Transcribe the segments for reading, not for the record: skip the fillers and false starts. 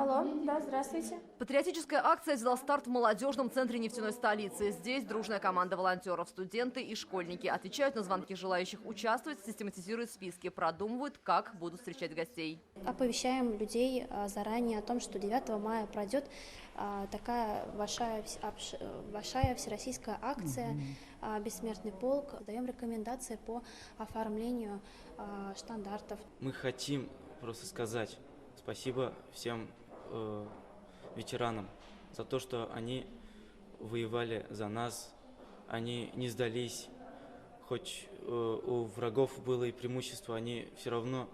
Алло, да, здравствуйте. Патриотическая акция взяла старт в молодежном центре нефтяной столицы. Здесь дружная команда волонтеров, студенты и школьники отвечают на звонки желающих участвовать, систематизируют списки, продумывают, как будут встречать гостей. Оповещаем людей заранее о том, что 9 мая пройдет такая большая всероссийская акция «Бессмертный полк». Даем рекомендации по оформлению штандартов. Мы хотим просто сказать спасибо всем ветеранам за то, что они воевали за нас, они не сдались, хоть у врагов было и преимущество, они все равно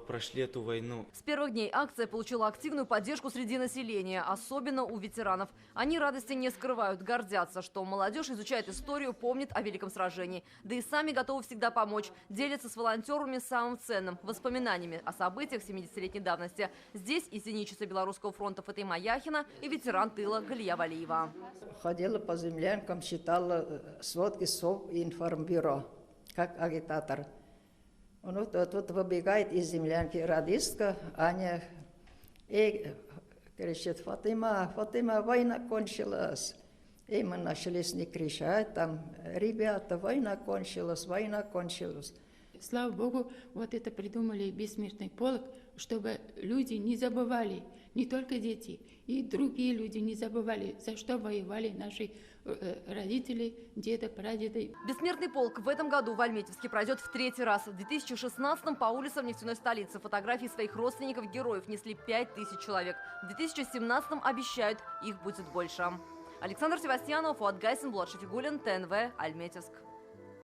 прошли эту войну. С первых дней акция получила активную поддержку среди населения, особенно у ветеранов. Они радости не скрывают, гордятся, что молодежь изучает историю, помнит о великом сражении. Да и сами готовы всегда помочь, делятся с волонтерами самым ценным – воспоминаниями о событиях 70-летней давности. Здесь и зенитчица Белорусского фронта Фатима Яхина, и ветеран тыла Галия Валиева. Ходила по землянкам, читала сводки Совинформбюро, как агитатор. Ну, тут выбегает из землянки радистка Аня и кричит: Фатима, война кончилась. И мы начали с них кричать, там: ребята, война кончилась, война кончилась. Слава Богу, вот это придумали бессмертный полк, чтобы люди не забывали, не только дети, и другие люди не забывали, за что воевали наши родители, деды, прадеды. Бессмертный полк в этом году в Альметьевске пройдет в 3-й раз. В 2016-м по улицам нефтяной столицы фотографии своих родственников-героев несли 5000 человек. В 2017-м обещают, их будет больше. Александр Севастьянов, Фуат Гайсин, Булат Шафигуллин, ТНВ, Альметьевск.